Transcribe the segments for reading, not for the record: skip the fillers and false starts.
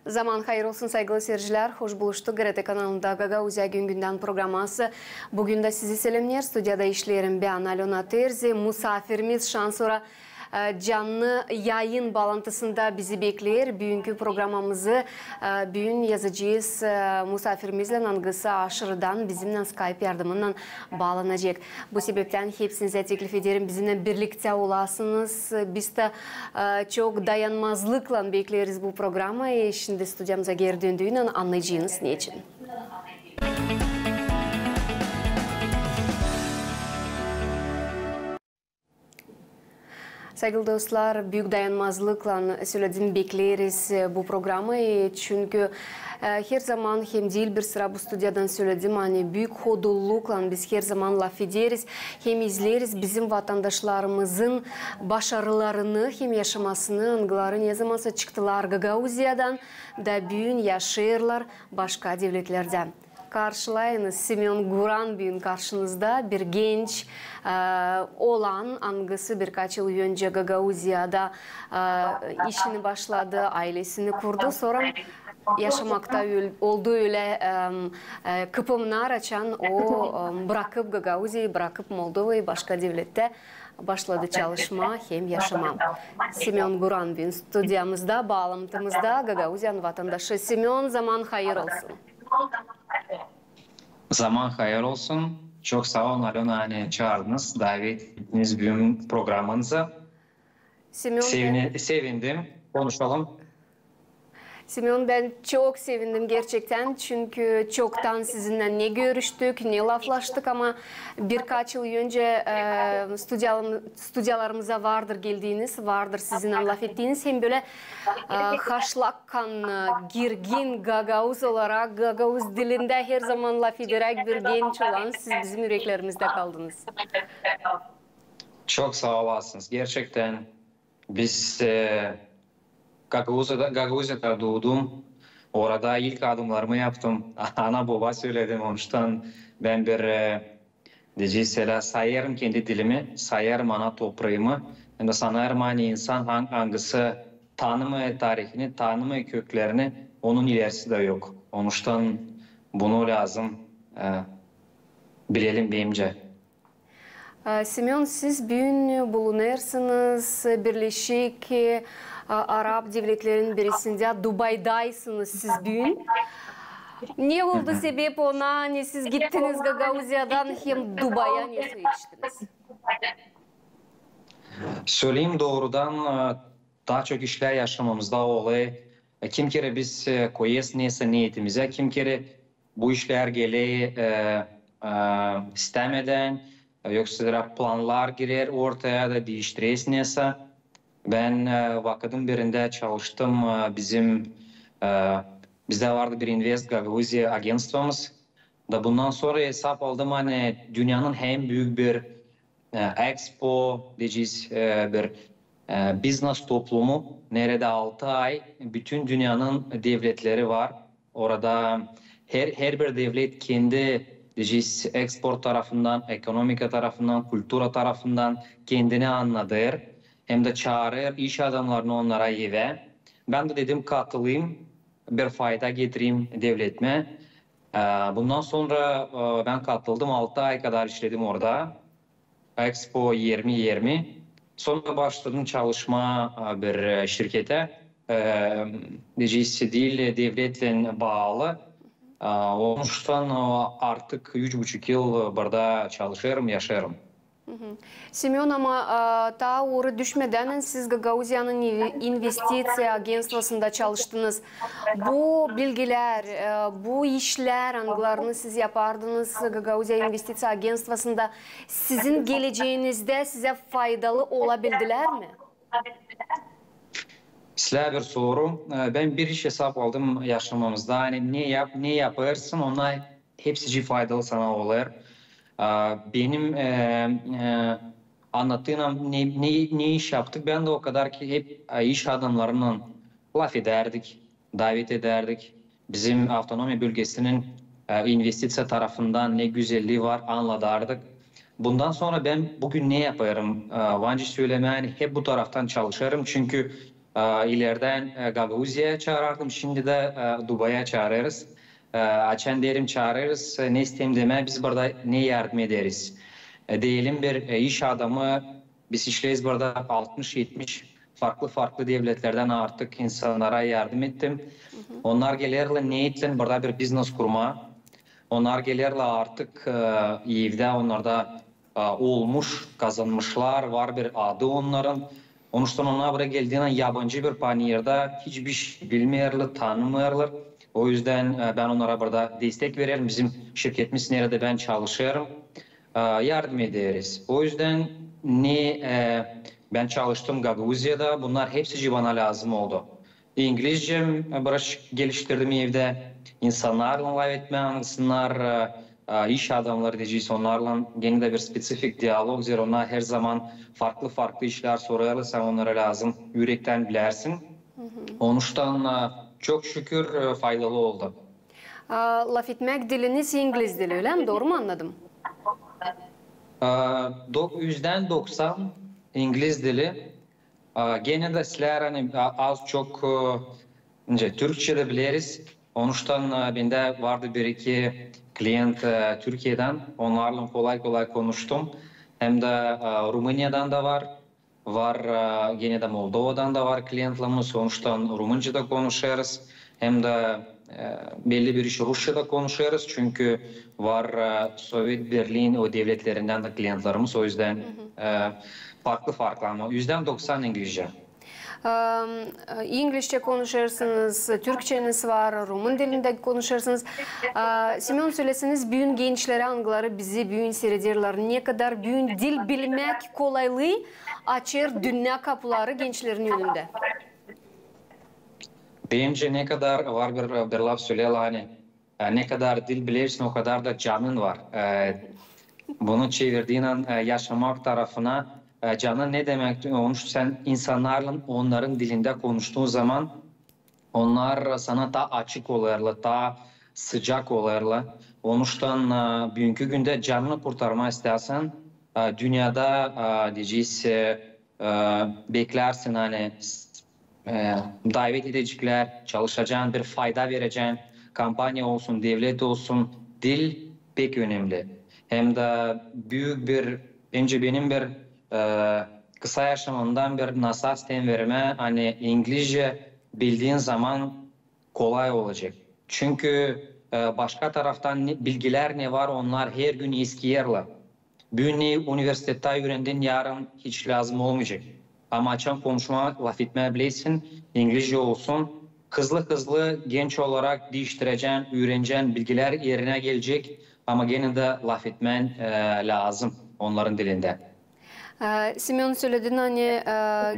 Zaman hayır olsun saygılı seyirciler. Hoş buluştuk. GRT kanalında Gagauzya Gün Günden programası. Bugün de sizi selamlar. Stüdyada işlerim ben Alona Terzi. Misafirimiz Şansora canlı yayın bağlantısında bizi bekler. Bugünkü programımızı bugün yazacağız. Misafirimizle Nangısı Aşırı'dan bizimle Skype yardımından bağlanacak. Bu sebepten hepsinize teklif ederim. Bizimle birlikte olasınız. Biz de çok dayanmazlıkla bekleriz bu programı. Şimdi stüdyamıza geri döndüğünü anlayacağınız ne için. Saygılı dostlar, büyük dayanmazlıkla söyledim bekleriz bu programı. Çünkü her zaman hem değil bir sıra bu stüdyadan söyledim. Hani büyük hodulukla biz her zaman laf ederiz. Hem izleriz bizim vatandaşlarımızın başarılarını hem yaşamasını. Angıları ne zamansa çıktılar Gagauzya'dan da büyün yaşayırlar başka devletlerden. Karşılayınız Simeon Guran bugün karşınızda bir genç olan angısı birkaç yıl önce Gagauzya'da işini başladı, ailesini kurdu. Sonra yaşamakta olduğu öyle kıpımlar açan o bırakıp Gagauzya'yı bırakıp Moldova'yı başka devlette başladı çalışma hem yaşama. Simeon Guran bugün stüdyamızda, bağlantımızda Gagauzya'nın vatandaşı. Simeon, zaman hayır olsun. Zaman hayır olsun. Çok sağ olun Alona, çağırdınız, davet ettiniz bugün programınıza. Sevindim. Konuşalım. Simeon, ben çok sevindim gerçekten çünkü çoktan sizinle ne görüştük, ne laflaştık ama birkaç yıl önce stüdyalarımıza geldiğiniz, vardır sizinle laf ettiğiniz hem böyle haşlakkan, girgin Gagauz olarak, Gagauz dilinde her zaman laf ederek bir genç olan siz bizim yüreklerimizde kaldınız. Çok sağ olasınız. Gerçekten biz Gagauza'da doğdum. Orada ilk adımlarımı yaptım. Ana baba söyledim. Ondan ben sayarım kendi dilimi, sayarım ana toprağımı. Hem de sanırım hani insan hangisi tanımı tarihini, tanımı köklerini, onun ilerisi de yok. Ondan bunu lazım bilelim bence. Simeon, siz bugün bulunuyorsunuz Birleşik Arap Devletleri'nin birisinde, Dubai'daysınız siz bugün. Ne oldu sebep ona? Ne siz gittiniz Gagauzya'dan hem Dubai'ye ne yetiştiniz? Söyleyeyim doğrudan daha çok işler yaşamamızda olay. Kim kere biz koyes neyse niyetimize, kim kere bu işler geleği istemeden yoksa planlar girer ortaya da değiştiririz neyse. Ben vakıdın birinde çalıştım. Bizde vardı bir Invest Gagauzya agentstvomuz. Da bundan sonra hesap aldım hani dünyanın en büyük bir expo diyeceğiz bir business toplumu. Nerede 6 ay bütün dünyanın devletleri var. Orada her bir devlet kendi diyeceğiz export tarafından, ekonomika tarafından, kültüra tarafından kendini anlatır. Hem de çağırır iş adamlarını onlara eve. Ben de dedim katılayım, bir fayda getireyim devletime. Bundan sonra ben katıldım, 6 ay kadar işledim orada. Expo 2020. Sonra başladım çalışma bir şirkete. Diyeceğiz değil devletle bağlı. Ondan artık 3,5 yıl burada çalışıyorum, yaşarım. Simeon, ama ta oraya düşmeden siz Gagauzya'nın investisiya agentstvosunda çalıştınız. Bu bilgiler, bu işler angılarını siz yapardınız Gagauzya investisiya agentstvosunda. Sizin geleceğinizde size faydalı olabildiler mi? Size bir soru. Ben bir iş hesap aldım yaşamamızda. Hani ne yaparsın ona hepsi faydalı sana olur. Benim anlattığım ne iş yaptık, ben de o kadar ki hep iş adamlarından laf ederdik, davet ederdik. Bizim avtonomi bölgesinin investisiya tarafından ne güzelliği var anladardık. Bundan sonra ben bugün ne yaparım? Vancı söylemeye hep bu taraftan çalışırım çünkü İleriden Gagavuzya'ya çağırırdım. Şimdi de Dubai'ye çağırırız. Açan derim çağırırız. Ne isteyeyim deme biz burada ne yardım ederiz. Diyelim bir iş adamı biz işleyiz burada 60-70 farklı devletlerden artık insanlara yardım ettim. Onlar gelirler niyetle burada bir business kurma. Onlar gelirler artık evde onlarda olmuş, kazanmışlar, var bir adı onların. Onun için onlar buraya geldiğinde yabancı bir paniyerde hiçbir şey bilmiyorlar, tanımıyorlar. O yüzden ben onlara burada destek verelim. Bizim şirketimiz nerede ben çalışıyorum. Yardım ederiz. O yüzden ben çalıştım Gagavuzya'da. Bunlar hepsi bana lazım oldu. İngilizcem biraz geliştirdim evde. İnsanlarla live etme anlasınlar. İş adamları diyeceğiz onlarla yine de bir spesifik diyalog zor. Onlar her zaman farklı işler soruyorlar. Sen onlara lazım. Yürekten bilersin. Onun için çok şükür faydalı oldu. Laf etmek diliniz İngiliz dili öyle mi? Doğru mu anladım? %90 İngiliz dili. Gene de sizler hani az çok Türkçe de biliriz. Onun için bende vardı bir iki klient Türkiye'den. Onlarla kolay konuştum. Hem de Rumanya'dan da var. Gene de Moldova'dan da var kliyentlerimiz. Sonuçtan Rumunca konuşuyoruz. Hem de belli bir iş Rusya'da konuşuyoruz. Çünkü var Sovyet Birliği'nin o devletlerinden de kliyentlerimiz. O yüzden farklı ama %90 İngilizce. İngilizce konuşuyorsunuz, Türkçeniz var, Rumun dilinde konuşuyorsunuz. Semyon söyleseniz büyün gençlere angları bizi büyün seyrediyorlar. Ne kadar büyün dil bilmek kolaylığı açır dünya kapıları gençlerin önünde. Bence ne kadar var bir laf söylüyorlar hani ne kadar dil bilirsin o kadar da canın var. Bunu çevirdiğin an yaşamak tarafına canın ne demek? Sen insanlarla onların dilinde konuştuğun zaman onlar sana daha açık oluyorlar, daha sıcak oluyorlar. Onun için bugünkü günde canını kurtarma istersen dünyada diyeceğiz beklersin hani davet edecekler, çalışacağın bir fayda vereceğin kampanya olsun, devlet olsun dil pek önemli. Hem de bence benim bir kısa yaşamından bir nasihat verme hani İngilizce bildiğin zaman kolay olacak. Çünkü başka taraftan bilgiler ne var onlar her gün eskiyerler. Bugün üniversitede öğrendin yarın hiç lazım olmayacak. Ama açan konuşma, laf etmeye bilirsin, İngilizce olsun. Hızlı genç olarak değiştireceğin, öğreneceğin bilgiler yerine gelecek. Ama gene de laf etmen lazım onların dilinde. Semyon söylediğin hani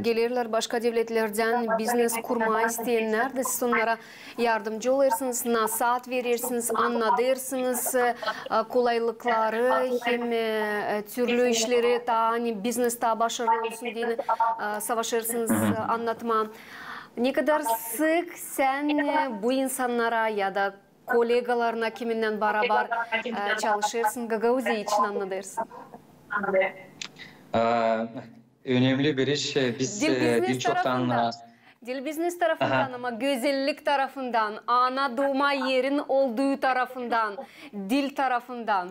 gelirler başka devletlerden business kurma isteyenler de siz onlara yardımcı olursunuz, nasihat verirsiniz, anlatırsınız kolaylıkları hem türlü işleri daha hani business daha başarılı olsun diye savaşırsınız anlatma. Ne kadar sık sen bu insanlara ya da kolegalarına kiminle beraber çalışırsın, Gagavuzya için anlatırsın? Önemli bir iş. Biz dil çoktan... Dil business tarafından ama güzellik tarafından, ana doğma yerin olduğu tarafından, dil tarafından.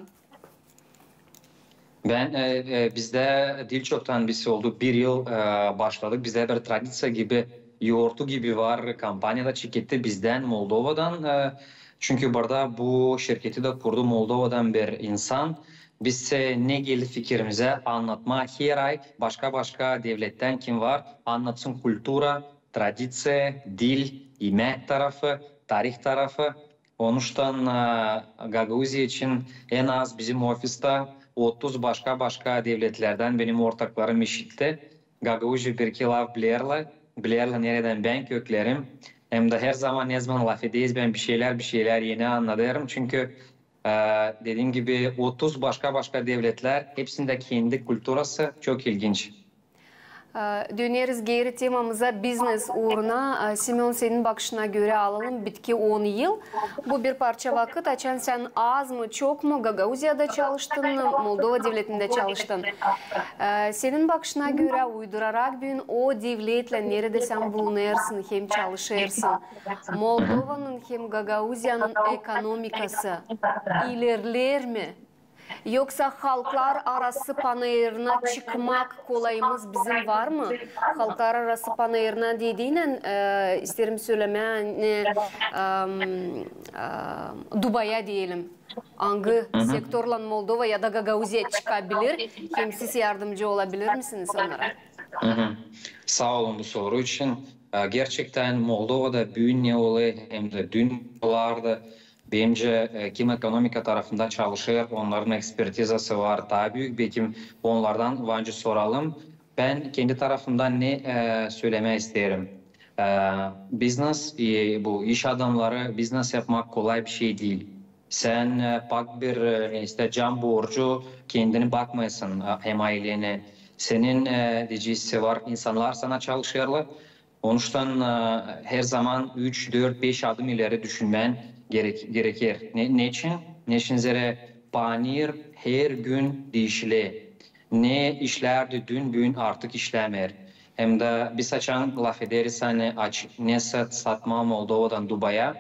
Bizde dil çoktan birisi oldu. Bir yıl başladık. Bizde bir tradisiyon gibi, yoğurtu gibi var. Kampanyada şirketi bizden, Moldova'dan. Çünkü burada bu şirketi de kurdu Moldova'dan bir insan. Biz ne geldi fikrimize anlatma her ay başka devletten kim var anlatsın kültüra, tradisiyon, dil, yemek tarafı, tarih tarafı. Onun için Gagavuzya için en az bizim ofiste 30 başka devletlerden benim ortaklarım işitti. Gagavuzya bir iki laf bilirler nereden ben köklerim. Hem de her zaman laf edeyiz ben bir şeyler yeni anlatıyorum çünkü dediğim gibi 30 başka devletler hepsinde kendi kültürası çok ilginç. Döneriz geri temamıza business uğruna. Simeon senin bakışına göre alalım. Bitki 10 yıl. Bu bir parça vakit. Açan sen az mı çok mu? Gagauzya'da çalıştın, Moldova devletinde çalıştın. Senin bakışına göre uydurarak bir o devletle nerede sen bulunursun hem çalışırsın. Moldova'nın hem Gagauzya'nın ekonomikası ilerler mi? Yoksa halklar arası panayırına çıkmak kolayımız bizim var mı? Halklar arası panayırına dediğinen isterim söylemeye Dubai'ye diyelim. Hangi sektörle Moldova ya da Gagauzya çıkabilir? Hem siz yardımcı olabilir misiniz onlara? Sağ olun bu soru için. Gerçekten Moldova'da büyün ne oluyor hem de dün olardı. Bence kim ekonomika tarafında çalışır, onların ekspertizası var. Daha büyük bir kim onlardan vancı soralım. Ben kendi tarafımdan ne söylemek isterim? Business, bu iş adamları business yapmak kolay bir şey değil. Sen bak bir işte can borcu kendini bakmayasın hem ailene. Senin diyeceğisi var insanlar sana çalışıyorlar. Onuştan her zaman 3, 4, 5 adım ileri düşünmen gerekir. Ne için? Ne için zere panir her gün değişili. Ne işlerdi dün bugün artık işlemer. Hem de bir saçan laf ederiz hani ne satma Moldova'dan Dubai'ye.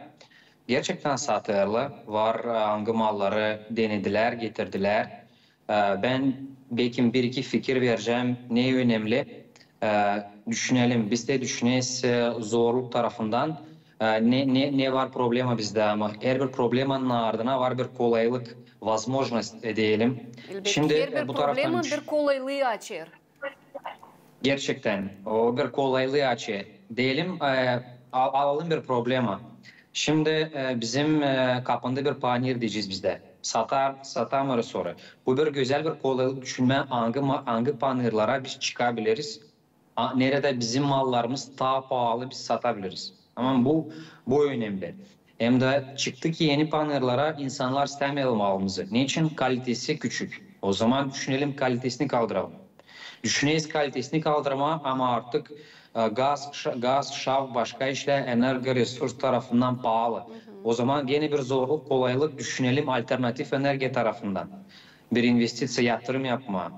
Gerçekten satırlar. Var hangi malları denediler, getirdiler. Ben belki bir iki fikir vereceğim. Ne önemli? Düşünelim. Biz de düşüneyiz zorluk tarafından. Ne var problema bizde ama her bir problemin ardına var bir kolaylık, возможность diyelim. Şimdi her bir bu problema bir kolaylığı açır. Gerçekten o bir kolaylığı açır. Diyelim alalım bir problema. Şimdi bizim kapında bir panir diyeceğiz bizde. Satamırız sonra. Bu bir güzel bir kolaylık düşünme hangi panirlara biz çıkabiliriz. Nerede bizim mallarımız daha pahalı biz satabiliriz. Ama bu önemli. Hem de çıktı ki yeni panirlara insanlar istemiyor malımızı. Niçin? Kalitesi küçük. O zaman düşünelim kalitesini kaldıralım. Düşüneyiz kalitesini kaldırma ama artık gaz, şav, başka işler, enerji, resurs tarafından pahalı. O zaman yine bir zorluk, kolaylık düşünelim alternatif enerji tarafından. Bir investisyon, yatırım yapma.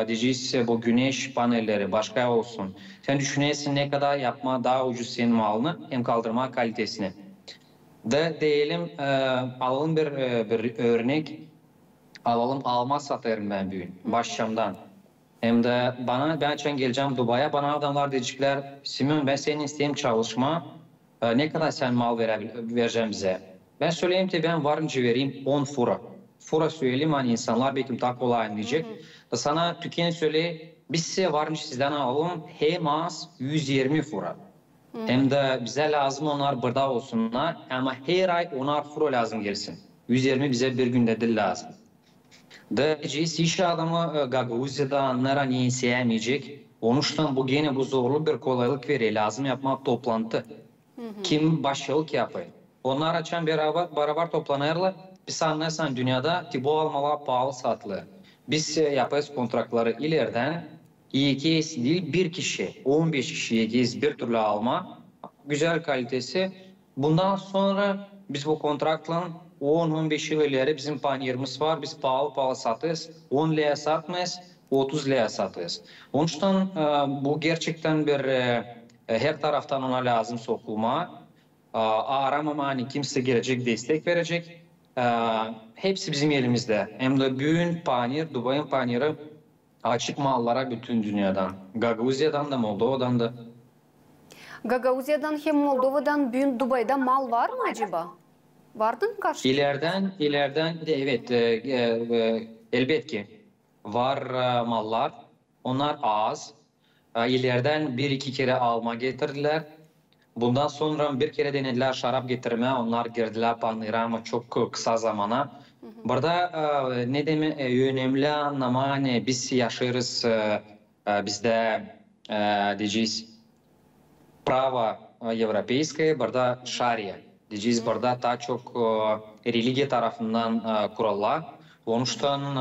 Diyeceğiz bu güneş panelleri başka olsun. Sen düşünesin ne kadar yapma daha ucuz senin malını hem kaldırma kalitesini. Diyelim alalım bir örnek. Alalım alma satarım ben bugün başlamdan. Hem de ben geleceğim Dubai'ye. Bana adamlar diyecekler, Simeon ben senin isteğim çalışma. Ne kadar sen mal vereceğim bize? Ben söyleyeyim ki ben varınca vereyim 10 fura. Fura söyleyeyim hani insanlar belki daha kolay anlayacak. Sana Türkiye'nin söyle biz size varınca sizden alalım hem az 120 fura. Hem de bize lazım onlar burada olsunlar ama her ay 10'ar fura lazım gelsin. 120 bize bir günde de lazım. Diyeceğiz iş adamı Gagauzya'da anlara niye sevmeyecek. Onuştan bu gene bu zorlu bir kolaylık veriyor. Lazım yapmak toplantı. Kim başlık yapıyor. Onlar açan beraber toplanırlar. Biz anlarsan dünyada ki bu almalar pahalı satılır. Biz yaparız kontratları ileriden iki değil bir kişi 15 kişiye bir türlü alma. Güzel kalitesi. Bundan sonra biz bu kontratla 10-15 yıl ileri bizim paniyerimiz var. Biz pahalı satırız. 10 liraya satmayız, 30 liraya satırız. Onun için bu gerçekten bir her taraftan ona lazım sokulma. Aramama hani kimse gelecek, destek verecek. Hepsi bizim elimizde. Hem de büyün panir, Dubai'nin paniri açık mallara bütün dünyadan. Gagauzya'dan da, Moldova'dan da. Gagauzya'dan hem Moldova'dan büyün Dubai'de mal var mı acaba? Vardı mı karşı? İleriden evet elbet ki var mallar. Onlar az. İleriden bir iki kere alma getirdiler. Bundan sonra bir kere denediler şarap getirme. Onlar girdiler panira ama çok kısa zamana. Burada ne demek önemli anlama hani biz yaşarız bizde diyeceğiz prava европейское, burada şaria. Diyeceğiz burada daha çok religiye tarafından kurallar. Onuştan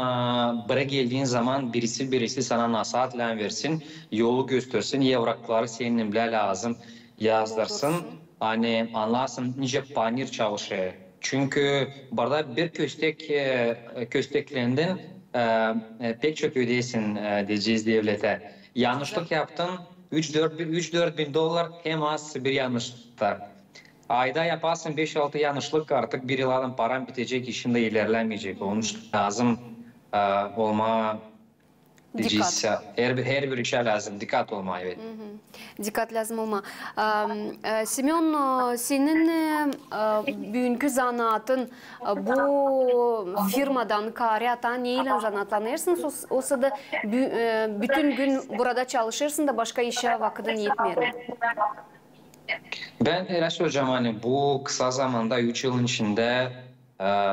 bire geldiğin zaman birisi sana nasihatlen versin, yolu göstersin, evrakları seninle lazım yazdırsın. Hani anlarsın nice panir çalışıyor. Çünkü burada bir kösteklerinden pek çok ödeyesin diyeceğiz devlete. Yanlışlık yaptın, 3-4 bin dolar hem az bir yanlışlıklar. Ayda yaparsın 5-6 yanlışlık artık bir yıldan paran bitecek, işinde ilerlemeyecek. Onun için lazım olma diyeceğiz. Her bir işe lazım. Dikkat olma, evet. Dikkat lazım olma. Semyon, senin bugünkü zanaatın bu firmadan, kariyattan neyle zanaatlanırsın? O sırada bütün gün burada çalışırsın da başka işe vaktin yetmiyor mu? Ben öyle söyleyeceğim, hani bu kısa zamanda 3 yılın içinde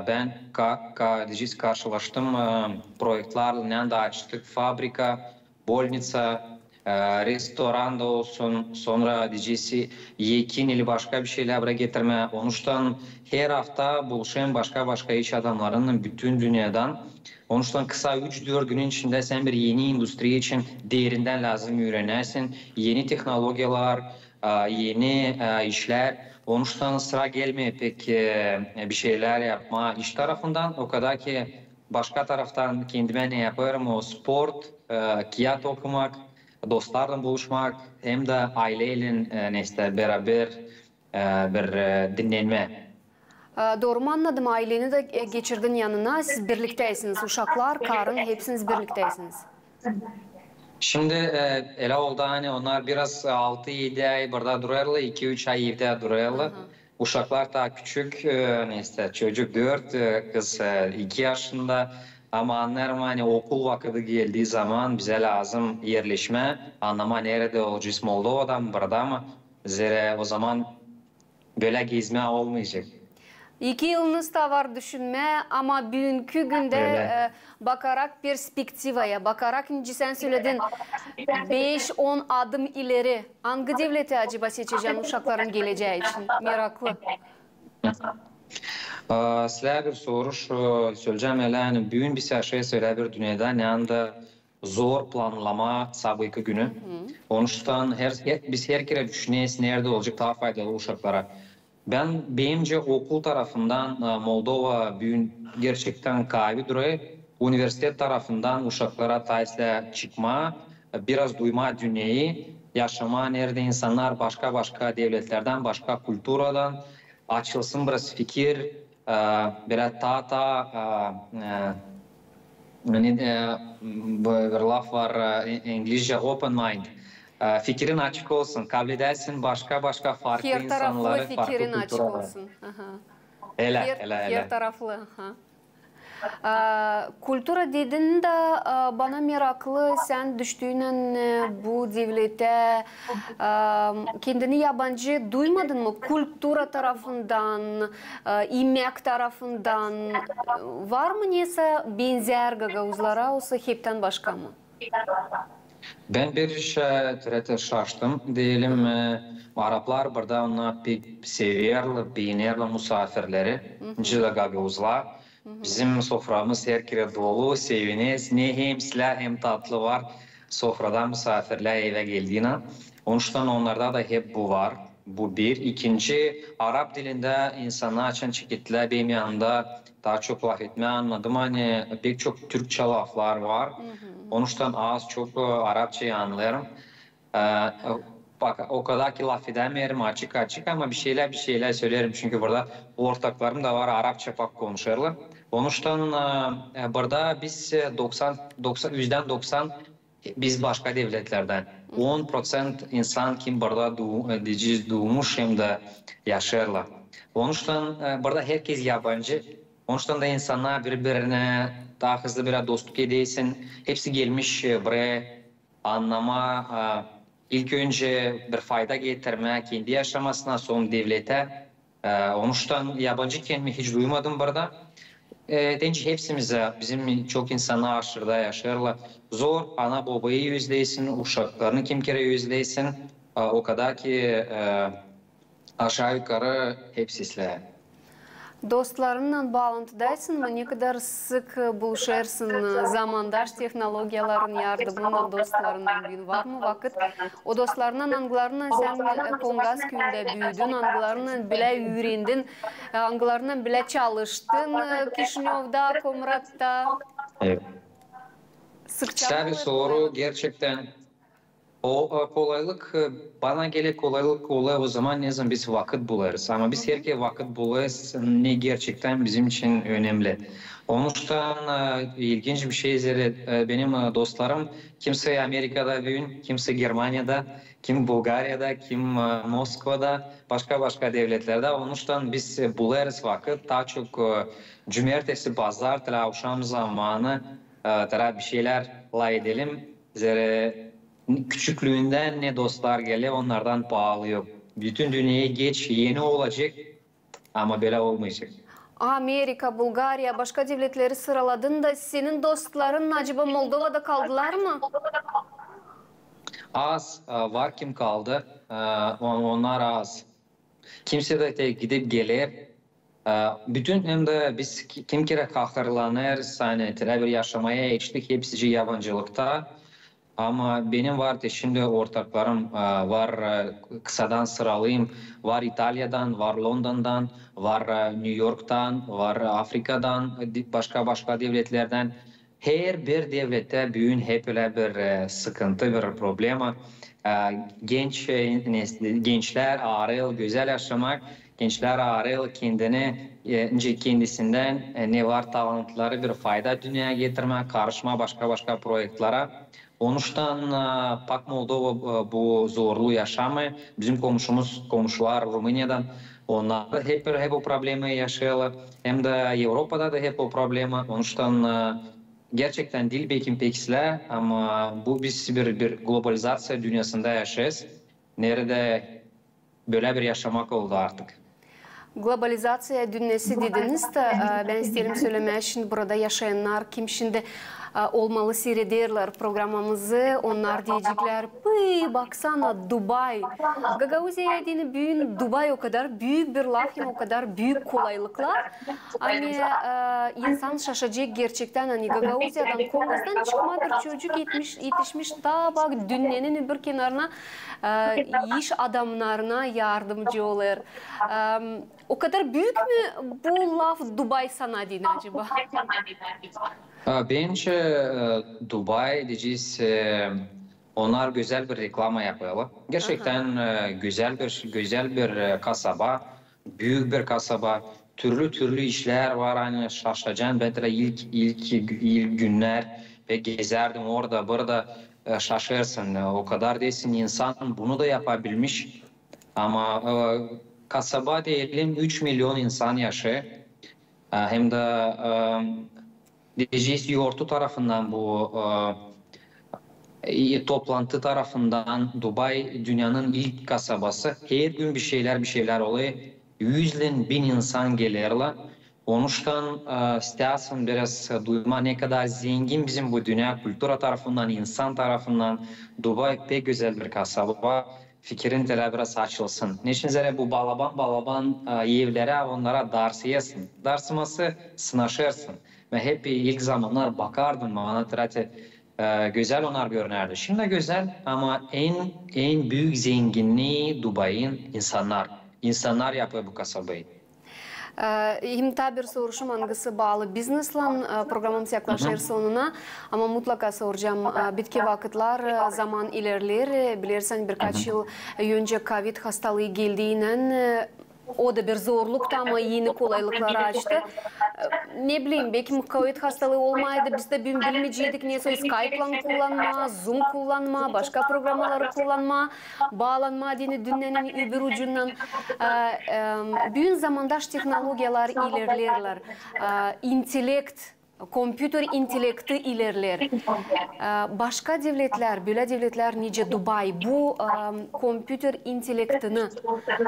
ben karşılaştım projelerle de açtık. Fabrika, bolnica, restoran da olsun, sonra diyeceğiz yekin ili başka bir şeyler buraya getirme. Onuştan her hafta buluşan başka iş adamlarının bütün dünyadan. Onuştan kısa 3-4 günün içinde sen bir yeni endüstri için derinden lazım öğrenersin. Yeni teknolojiler, yeni işler. Onuştan sıra gelmeye pek bir şeyler yapma iş tarafından. O kadar ki başka taraftan kendime ne yaparım, o sport, kağıt okumak, dostlarla buluşmak, hem de aileyle beraber bir dinlenme. Doğru mu anladım? Aileni de geçirdin yanına. Siz birlikteysiniz. Uşaklar, karın hepsiniz birlikteysiniz. Şimdi ele oldu hani onlar biraz 6-7 ay burada durarlar, 2-3 ay evde durarlar. Uşaklar daha küçük, çocuk 4, kız 2 yaşında. Ama anlarım hani okul vakti geldiği zaman bize lazım yerleşme. Anlama nerede olacağız, Moldova'da mı, burada mı? Zira o zaman böyle gezme olmayacak. 2 yılınız da var düşünme ama bugünkü günde bakarak perspektivaya, bakarak sen söyledin 5-10 adım ileri. Hangi devleti acaba seçeceğim uşakların geleceği için? Meraklı. Sizler bir soru söyleyeceğim. Yani bugün bir şey söyle bir dünyada ne anda zor planlama sabıkı günü. Onuştan biz her kere düşüneyiz nerede olacak daha faydalı uşaklara. Benimce okul tarafından Moldova bugün gerçekten kaybı duruyor. Üniversite tarafından uşaklara tarzda çıkma, biraz duyma dünyayı, yaşama nerede insanlar başka devletlerden, başka külturadan açılsın biraz fikir, biraz bir laf var İngilizce open mind. Fikrin açık olsun, kabul edersin başka farklı insanları, farklı fikrin açık olsun. Her taraflı. Kultura dedin de bana meraklı, sen düştüğün bu devlete kendini yabancı duymadın mı? Kultura tarafından, yemek tarafından var mı neyse benzer gagavuzlara, olsa hepten başka mı? Ben bir şaştım diyelim. Araplar burada ona pek severler, beğenirler misafirleri. Cila gagavuzlar. Bizim soframız her kere dolu, seviniz. Ne hem silah hem tatlı var. Sofradan misafirler eve geldiğine. Onun için onlarda da hep bu var. Bu bir. İkinci, Arap dilinde insanlar için çekitler benim yanında daha çok laf etme anladım. Hani pek çok Türkçe laflar var. Onun için az çok Arapçayı anlarım. Bak o kadar ki laf edemiyorum açık ama bir şeyler söylerim. Çünkü burada ortaklarım da var, Arapça konuşurlar. Onun için burada biz %90 biz başka devletlerden. 10% insan kim burada doğmuş hem de yaşarlar. Onun için burada herkes yabancı. Onun için de insanlar birbirine daha hızlı biraz dostluk edilsin. Hepsi gelmiş buraya anlama, ilk önce bir fayda getirme, kendi yaşamasına, son devlete. Onun için yabancı kendimi hiç duymadım burada. Bence hepsimize, bizim çok insanlar aşırıda yaşarlar. Zor, ana babayı özleysin, uşaklarını kim kere özleysin. O kadar ki aşağı yukarı hepsi sizler. Dostlarınla bağlantıdaysın mı? Ne kadar sık buluşarsın? Zamandaş teknolojilerin yardımıyla dostlarından bir var mı vakit? O dostlarla angılarla sen Kongas köyünde büyüdün, angılarla bile öğrendin, angılarla bile çalıştın, Kişinev'da, Komrat'ta. Evet. Sıkça Tabii soru gerçekten o kolaylık bana göre kolaylık olay o zaman ne zaman biz vakit bularız. Ama biz herkese vakit bularız ne gerçekten bizim için önemli. Onuştan ilginç bir şey benim dostlarım kimse Amerika'da büyün, kimse Germanya'da, kim Bulgarya'da, kim Moskova'da, başka devletlerde. Onuştan biz bularız vakit. Daha çok cumartesi, pazar, akşam zamanı bir şeyler edelim. Küçüklüğünden ne dostlar geliyor onlardan bağlıyor. Bütün dünyaya geç yeni olacak ama böyle olmayacak. Amerika, Bulgarya, başka devletleri sıraladın da senin dostların acaba Moldova'da kaldılar mı? Az var kim kaldı. Onlar az. Kimse de gidip gelir. Bütün hem de biz kim kere kahırlanır, hani bir yaşamaya geçtik hepsi yabancılıkta. Ama benim vardı şimdi ortaklarım var kısadan sıralayayım. Var İtalya'dan, var London'dan, var New York'tan, var Afrika'dan, başka devletlerden. Her bir devlette büyün hep öyle bir sıkıntı, bir problema. Gençler arıyor, güzel yaşamak. Gençler arıyor kendisinden ne var talantları bir fayda dünyaya getirmek, karışma başka projelere. Onuştan Pak Moldova bu zorluğu yaşamıyor. Bizim komşular Rumanya'dan onlar da hep o problemi yaşıyorlar. Hem de Avrupa'da da hep o problemi. Onuştan gerçekten dil bekim peksler ama bu biz bir globalizasyon dünyasında yaşayız. Nerede böyle bir yaşamak oldu artık. Globalizasyon dünyası dediniz de ben isterim söylemeye şimdi burada yaşayanlar kim şimdi olmalı seyrederler programımızı. Onlar diyecekler, baksana Dubai. Gagauzya dediğini büyün Dubai o kadar büyük bir laf, o kadar büyük kolaylıklar. Hani insan şaşacak gerçekten. Hani Gagauzya'dan, Kongos'tan çıkma bir çocuk yetişmiş ta bak dünyanın öbür kenarına iş adamlarına yardımcı olur. O kadar büyük mü bu laf Dubai sanadine acaba? Bence Dubai diyeceğiz onlar güzel bir reklama yapıyorlar. Gerçekten güzel bir kasaba, büyük bir kasaba. Türlü işler var hani şaşacaksın. Ben de ilk günler ve gezerdim orada burada şaşırsın. O kadar değilsin insan bunu da yapabilmiş. Ama kasaba diyelim 3 milyon insan yaşıyor. Hem de DJS Yortu tarafından bu toplantı tarafından Dubai dünyanın ilk kasabası. Her gün bir şeyler oluyor. 100'den 1000 insan gelirler. Onuştan istersen biraz duyma ne kadar zengin bizim bu dünya kültürü tarafından, insan tarafından. Dubai pek güzel bir kasaba. Fikrin de biraz açılsın. Neşin bu balaban evlere onlara darsıyasın. Darsıması sınaşırsın. Ve hep ilk zamanlar bakardım bana güzel onlar görünerdi. Şimdi güzel ama en büyük zenginliği Dubai'nin insanlar. İnsanlar yapıyor bu kasabayı. Hem bir soruşum hangisi bağlı biznesle programımız yaklaşır sonuna ama mutlaka soracağım. Bitki vakitler zaman ilerler. Bilirsen birkaç yıl önce Covid hastalığı geldiğinden o da bir zorluktu ama yeni kolaylıklar açtı. Ne bileyim belki Covid hastalığı olmaydı biz de bilmeyecektik neyse Skype'la kullanma, Zoom kullanma, başka programları kullanma, bağlanma dünyanın öbür ucundan. Büyük zamandaş teknolojiler ilerlerler. Kompüter intelekti ilerler. Başka devletler, böyle devletler nice Dubai bu kompüter intelektini,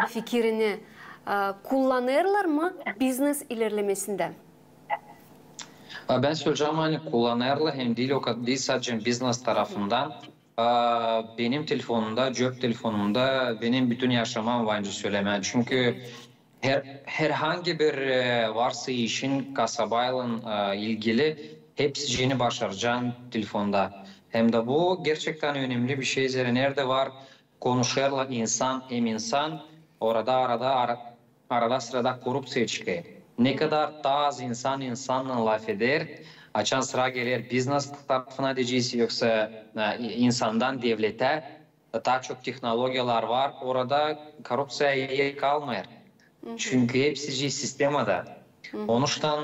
fikrini kullanırlar mı business ilerlemesinde? Ben söyleyeceğim hani kullanırlar hem değil sadece business tarafından. Benim telefonumda, cep telefonumda benim bütün yaşamam var önce söylemem. Çünkü herhangi bir varsa işin kasabayla ilgili hepsini başaracaksın telefonda. Hem de bu gerçekten önemli bir şey. Nerede var konuşurlar insan insan arada sırada korupsiya çıkıyor. Ne kadar daha az insan insanla laf eder, açan sıra gelir business tarafına diyeceğiz yoksa insandan devlete daha çok teknolojiler var. Orada korupsiya yer kalmıyor. Çünkü hepsi sistemada. Onuştan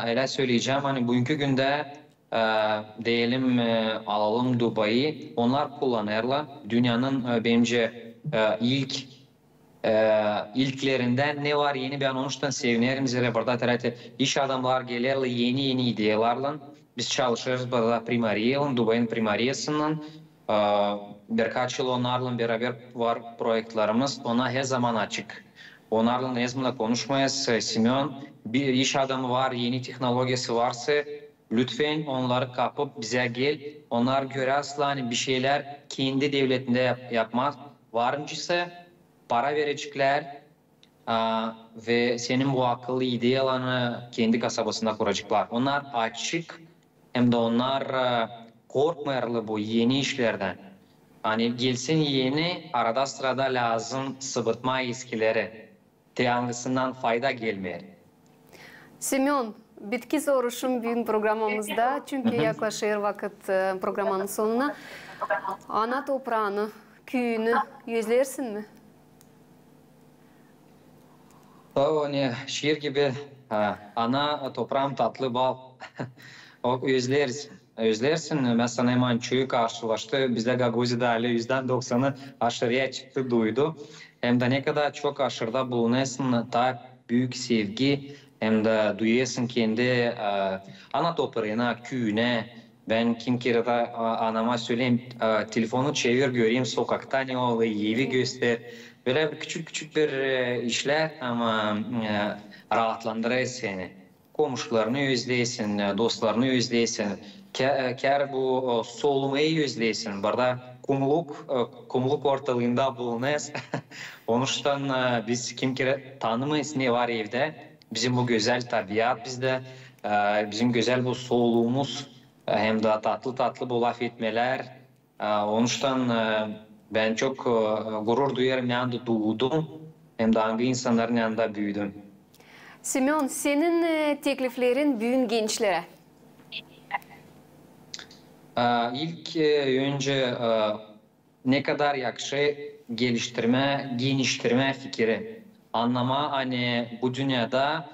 öyle söyleyeceğim hani bugünkü günde diyelim alalım Dubai'yi onlar kullanırlar. Dünyanın bence ilklerinden ne var yeni ben onuştan sevinirim. Zira burada tarafta iş adamlar gelirler yeni ideyalarla. Biz çalışırız burada Primariye'nin, Dubai'nin Primariyesi'nin. Birkaç yıl onlarla beraber var projelerimiz. Ona her zaman açık. Onlarla ne zaman konuşmayız. Simeon bir iş adamı var, yeni teknolojisi varsa lütfen onları kapıp bize gel. Onlar göre asla bir şeyler kendi devletinde yapmaz. Varıncısı para verecekler ve senin bu akıllı ideyalarını kendi kasabasında kuracaklar. Onlar açık hem de onlar korkmuyorlar bu yeni işlerden. Hani gelsin yeni arada sırada lazım sıvıtma eskileri. Hangisinden fayda gelmiyor. Simeon, bitki soruşum bugün programımızda çünkü yaklaşır vakit programın sonuna. Ana toprağını, köyünü yüzlersin mi? O ne şiir gibi ana toprağım tatlı bal. O özlersin. Mesela hemen çöyü karşılaştı. Bizde Gagavuzya'da %90'ı aşırıya çıktı duydu. Hem de ne kadar çok aşırıda bulunuyorsun da büyük sevgi hem de duyuyorsun kendi ana toprağına, köyüne. Ben kim kere de anama söyleyeyim telefonu çevir göreyim sokakta ne oluyor, evi göster. Böyle küçük bir işler ama rahatlandırır seni. Komşularını özleysin, dostlarını özleysin. Ker bu solumayı özleysin. Burada kumluk ortalığında bulunuz. Onuştan biz kim kere tanımayız ne var evde. Bizim bu güzel tabiat bizde, bizim güzel bu soluğumuz hem de tatlı bu laf etmeler. Onuştan ben çok gurur duyarım yanında doğdum hem de hangi insanların yanında büyüdüm. Simeon, senin tekliflerin büyün gençlere? İlk önce ne kadar yakışı geniştirme fikri. Anlama hani bu dünyada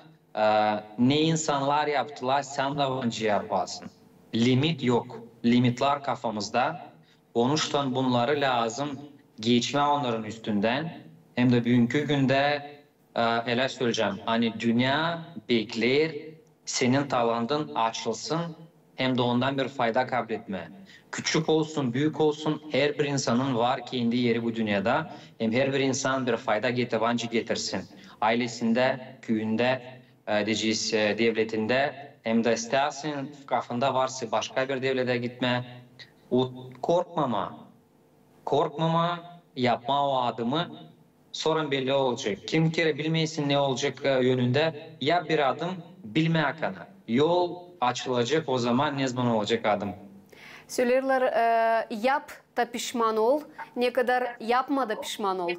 ne insanlar yaptılar sen de önce yaparsın. Limit yok. Limitler kafamızda. Onuştan bunları lazım geçme onların üstünden. Hem de bugünkü günde ele söyleyeceğim. Hani dünya bekler senin talantın açılsın hem de ondan bir fayda kabul etme. Küçük olsun, büyük olsun her bir insanın var kendi yeri bu dünyada. Hem her bir insan bir fayda getirsin. Ailesinde, köyünde, devletinde hem de istersin kafanda varsa başka bir devlete gitme. Korkmama, yapma o adımı sorun belli olacak. Kim kere bilmeyesin ne olacak yönünde ya bir adım bilme hakkında. Yol açılacak o zaman ne zaman olacak adım. Söylerler yap da pişman ol, ne kadar yapma da pişman ol.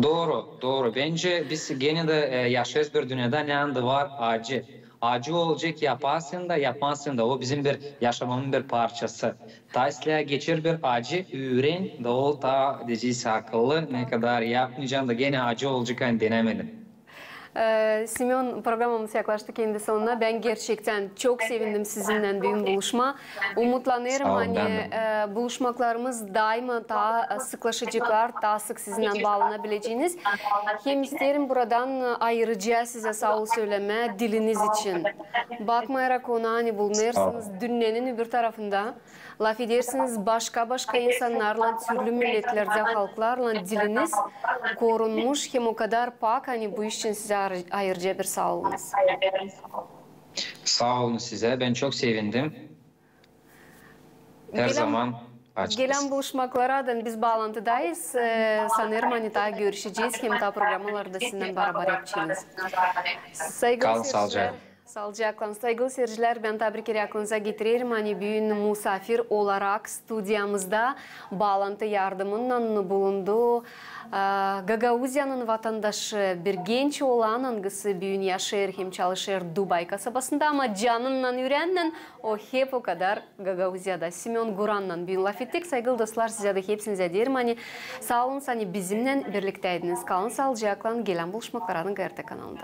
Doğru. Bence biz gene de yaşıyoruz bir dünyada ne anda var acı. Acı olacak yaparsın da yapmazsın da o bizim bir yaşamamın bir parçası. Dolayısıyla geçir bir acı öğren de ol da diyeceğiz akıllı ne kadar yapmayacağım da gene acı olacak hani denemedim. Simeon programımız yaklaştı kendi sonuna. Ben gerçekten çok sevindim sizinle bugün buluşma. Umutlanıyorum hani buluşmaklarımız daima daha sıklaşacaklar, daha sık sizinle bağlanabileceğiniz. Hem isterim buradan ayrıca size sağ ol söyleme diliniz için. Bakmayarak ona hani bulunursunuz dünyanın öbür tarafında. Laf edersiniz başka insanlarla, türlü milletlerde, halklarla diliniz korunmuş. Hem o kadar pak hani bu iş için size ayrıca bir sağ olunuz. Sağ olun size. Ben çok sevindim. Her zaman Gelen buluşmalardan biz bağlantıdayız. Sanırım hani daha görüşeceğiz. Hem daha programalarda sizinle beraber yapacağız. Kalın sağlıcakla. Sağlıcakla. Saygılı seyirciler, ben tebrik aklınıza getiririm. Hani bugün misafir olarak stüdyamızda bağlantı yardımından bulundu. Gagauzya'nın vatandaşı bir genç olan hangisi bugün yaşar hem çalışır Dubai kasabasında ama canından yüreğinden o hep o kadar Gagauzya'da. Simeon Guran'dan bugün laf ettik. Saygılı dostlar, size de hepsinize derim. Hani sağ olun, hani bizimle birlikteydiniz. Kalın sağlıcakla, gelen buluşmalarının GRT kanalında.